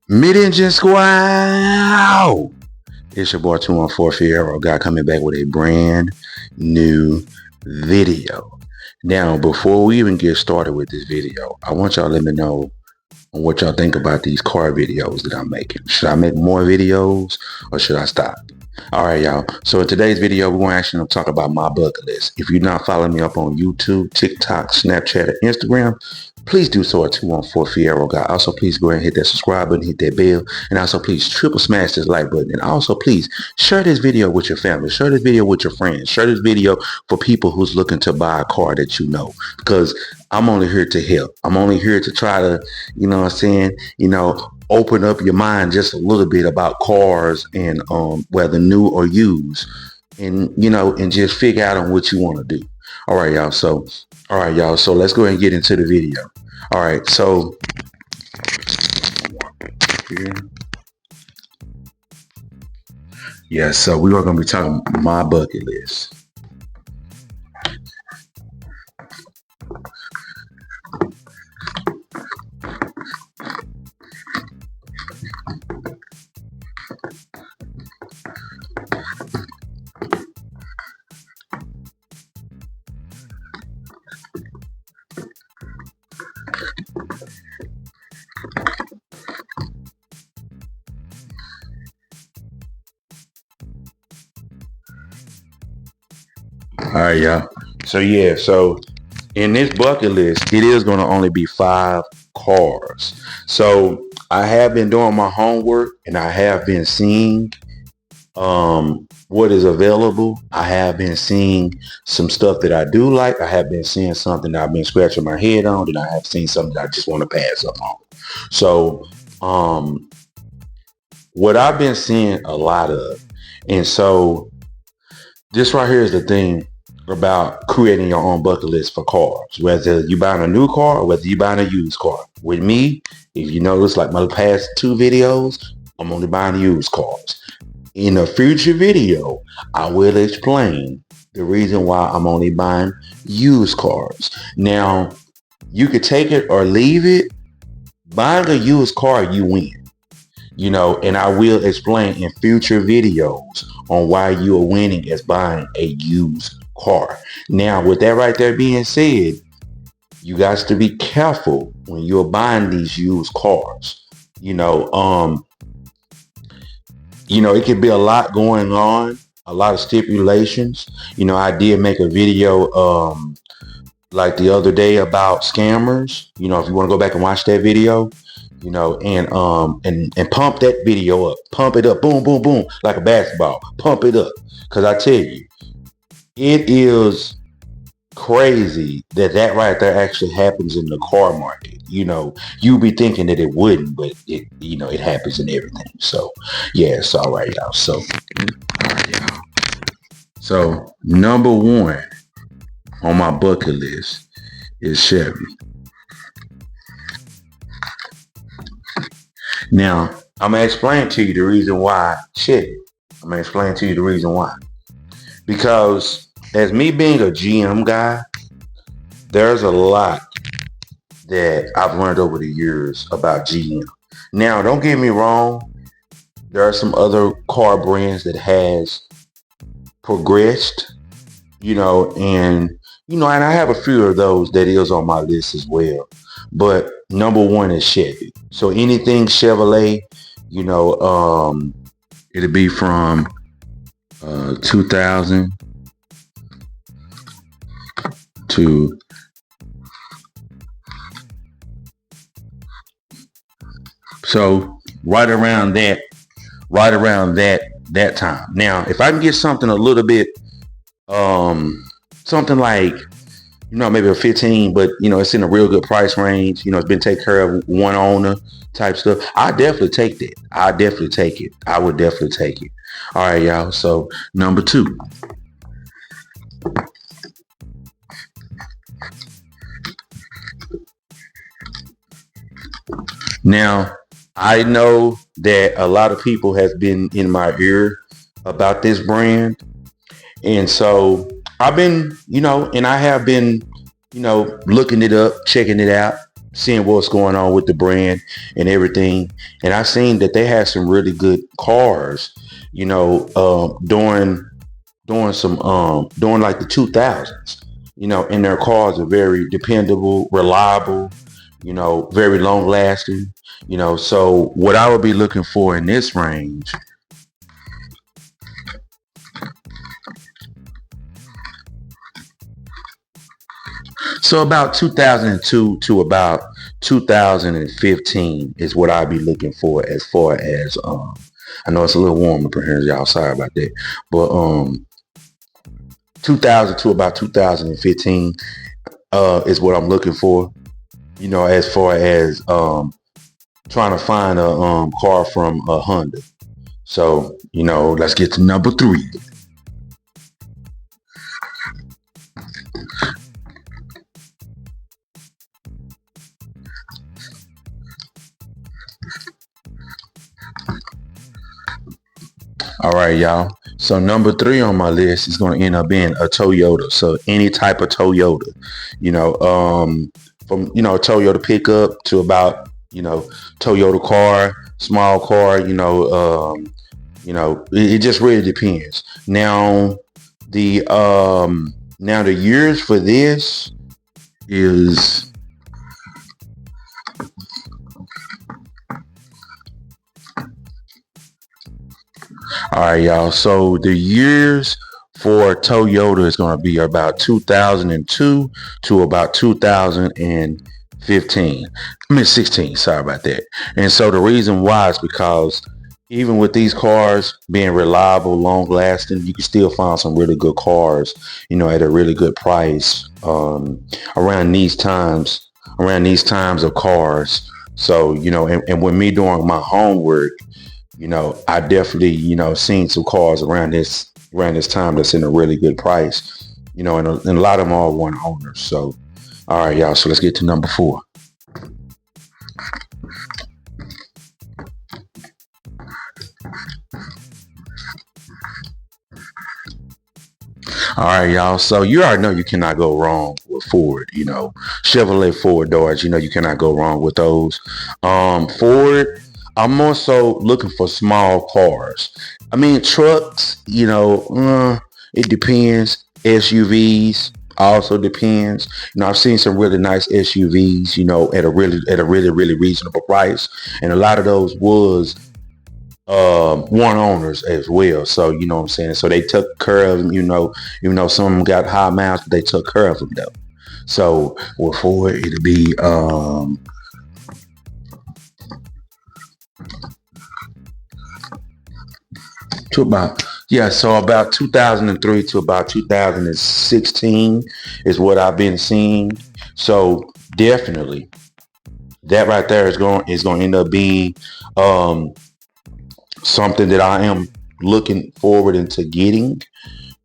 Mid-engine squad. It's your boy 214 Fierro guy coming back with a brand new video. Now, before we even get started with this video, I want y'all to let me know what y'all think about these car videos that I'm making. Should I make more videos or should I stop? All right, y'all. So in today's video, we're going to actually talk about my bucket list. If you're not following me up on YouTube, TikTok, Snapchat, or Instagram, please do so at 214 Fierro guy. Also, please go ahead and hit that subscribe button, hit that bell, and also please triple smash this like button. And also, please share this video with your family, share this video with your friends, share this video for people who's looking to buy a car that you know, because I'm only here to help. I'm only here to try to, open up your mind just a little bit about cars and whether new or used, and and just figure out on what you want to do. All right, y'all. So let's go ahead and get into the video. All right, so here. Yeah, so we are going to be talking my bucket list. All right, y'all. So in this bucket list, it is going to only be 5 cars. So I have been doing my homework and I have been seeing what is available. I have been seeing some stuff that I do like. I have been seeing something that I've been scratching my head on, and I have seen something that I just want to pass up on. So what I've been seeing a lot of, and so this right here is the thing about creating your own bucket list for cars, whether you buying a new car or whether you buying a used car. With me, if you notice, like my past 2 videos, I'm only buying used cars. In a future video, I will explain the reason why I'm only buying used cars. Now, you could take it or leave it. Buying a used car, you win. And I will explain in future videos on why you are winning as buying a used car. Now, with that right there being said, you guys to be careful when you're buying these used cars. It could be a lot going on, a lot of stipulations. I did make a video like the other day about scammers. If you want to go back and watch that video, and pump that video up, pump it up, boom, boom, boom, like a basketball, pump it up. Because I tell you, it is crazy that right there actually happens in the car market. You be thinking that it wouldn't, but it happens in everything. So yes, all right, y'all. So number 1 on my bucket list is Chevy. Now, I'm going to explain to you the reason why Chevy. I'm going to explain to you the reason why. Because as me being a GM guy, there's a lot that I've learned over the years about GM. Now, don't get me wrong. There are some other car brands that has progressed, and I have a few of those that is on my list as well. But number 1 is Chevy. So anything Chevrolet, it'll be from 2000 to so right around that time. Now, if I can get something a little bit something like maybe a 15, but it's in a real good price range, it's been taken care of, one owner type stuff, I definitely take that. I would definitely take it. All right, y'all. So number 2. Now, I know that a lot of people have been in my ear about this brand. And so I've been, and I have been, looking it up, checking it out. seeing what's going on with the brand and everything. And I seen that they had some really good cars, during like the 2000s. And their cars are very dependable, reliable, very long lasting. So what I would be looking for in this range. So about 2002 to about 2015 is what I'd be looking for as far as I know it's a little warm up in here, y'all. Sorry about that. But 2000 to about 2015 is what I'm looking for. As far as trying to find a car from a Honda. So, let's get to number 3. All right, y'all. So number 3 on my list is going to end up being a Toyota. So any type of Toyota, from a Toyota pickup to about Toyota car, small car. It just really depends. Now the years for this is. All right, y'all. So the years for Toyota is going to be about 2002 to about 2015. 16. Sorry about that. And so the reason why is because even with these cars being reliable, long lasting, you can still find some really good cars, at a really good price around these times of cars. So, and with me doing my homework, I definitely, seen some cars around this time that's in a really good price, and a lot of them are one owners. So, all right, y'all. So let's get to number 4. All right, y'all. So you already know you cannot go wrong with Ford. Chevrolet 4-Doors. You cannot go wrong with those. Ford. I'm more so looking for small cars. I mean, trucks, it depends. SUVs also depends. I've seen some really nice SUVs, at a really, really reasonable price. And a lot of those was one owners as well. So, you know what I'm saying? So they took care of them, even though some of them got high miles, but they took care of them though. So with Ford, it'll be, so about 2003 to about 2016 is what I've been seeing. So definitely that right there is going to end up being something that I am looking forward into getting.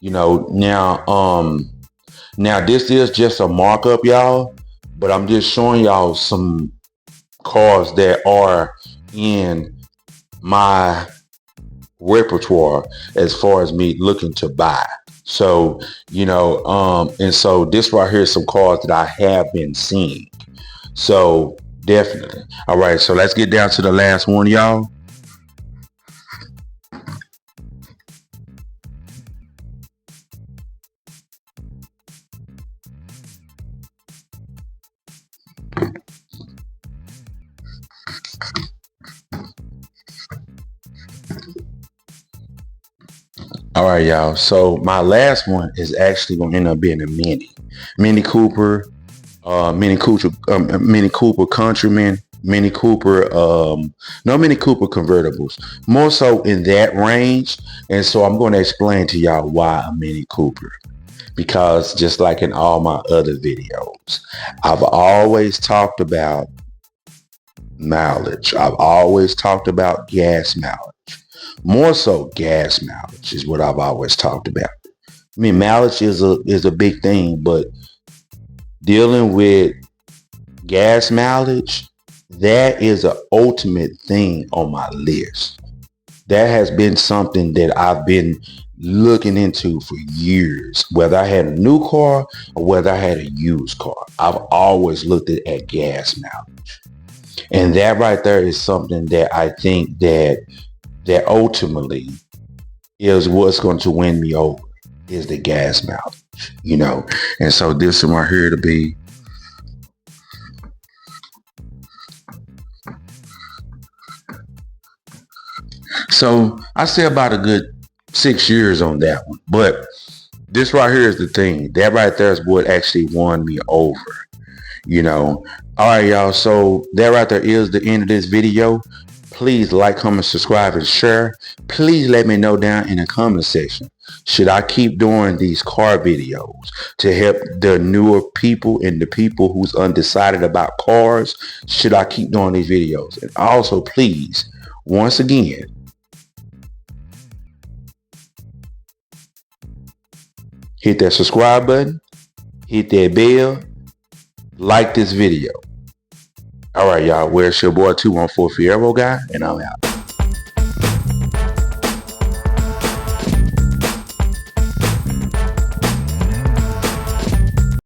Now this is just a markup, y'all, but I'm just showing y'all some cars that are in my repertoire as far as me looking to buy. So, and so this right here is some cars that I have been seeing. So definitely. All right. So let's get down to the last one, y'all. All right, y'all. So my last one is actually going to end up being a Mini Cooper, Mini Cooper Countryman, Mini Cooper, no Mini Cooper convertibles, more so in that range. And so I'm going to explain to y'all why a Mini Cooper, because just like in all my other videos, I've always talked about mileage. I've always talked about gas mileage. More so gas mileage is what I've always talked about. I mean, mileage is a big thing, but dealing with gas mileage, that is an ultimate thing on my list. That has been something that I've been looking into for years, whether I had a new car or whether I had a used car. I've always looked at gas mileage. And that right there is something that I think that ultimately is what's going to win me over, is the gas mileage. And so this one right here to be so I say about a good 6 years on that one. But this right here is the thing. That right there is what actually won me over. All right, y'all. So that right there is the end of this video. Please like, comment, subscribe, and share. Please let me know down in the comment section. Should I keep doing these car videos to help the newer people and the people who's undecided about cars? Should I keep doing these videos? And also, please, once again, hit that subscribe button, hit that bell, like this video. All right, y'all. Well, it's your boy 214 Fierro guy, and I'm out.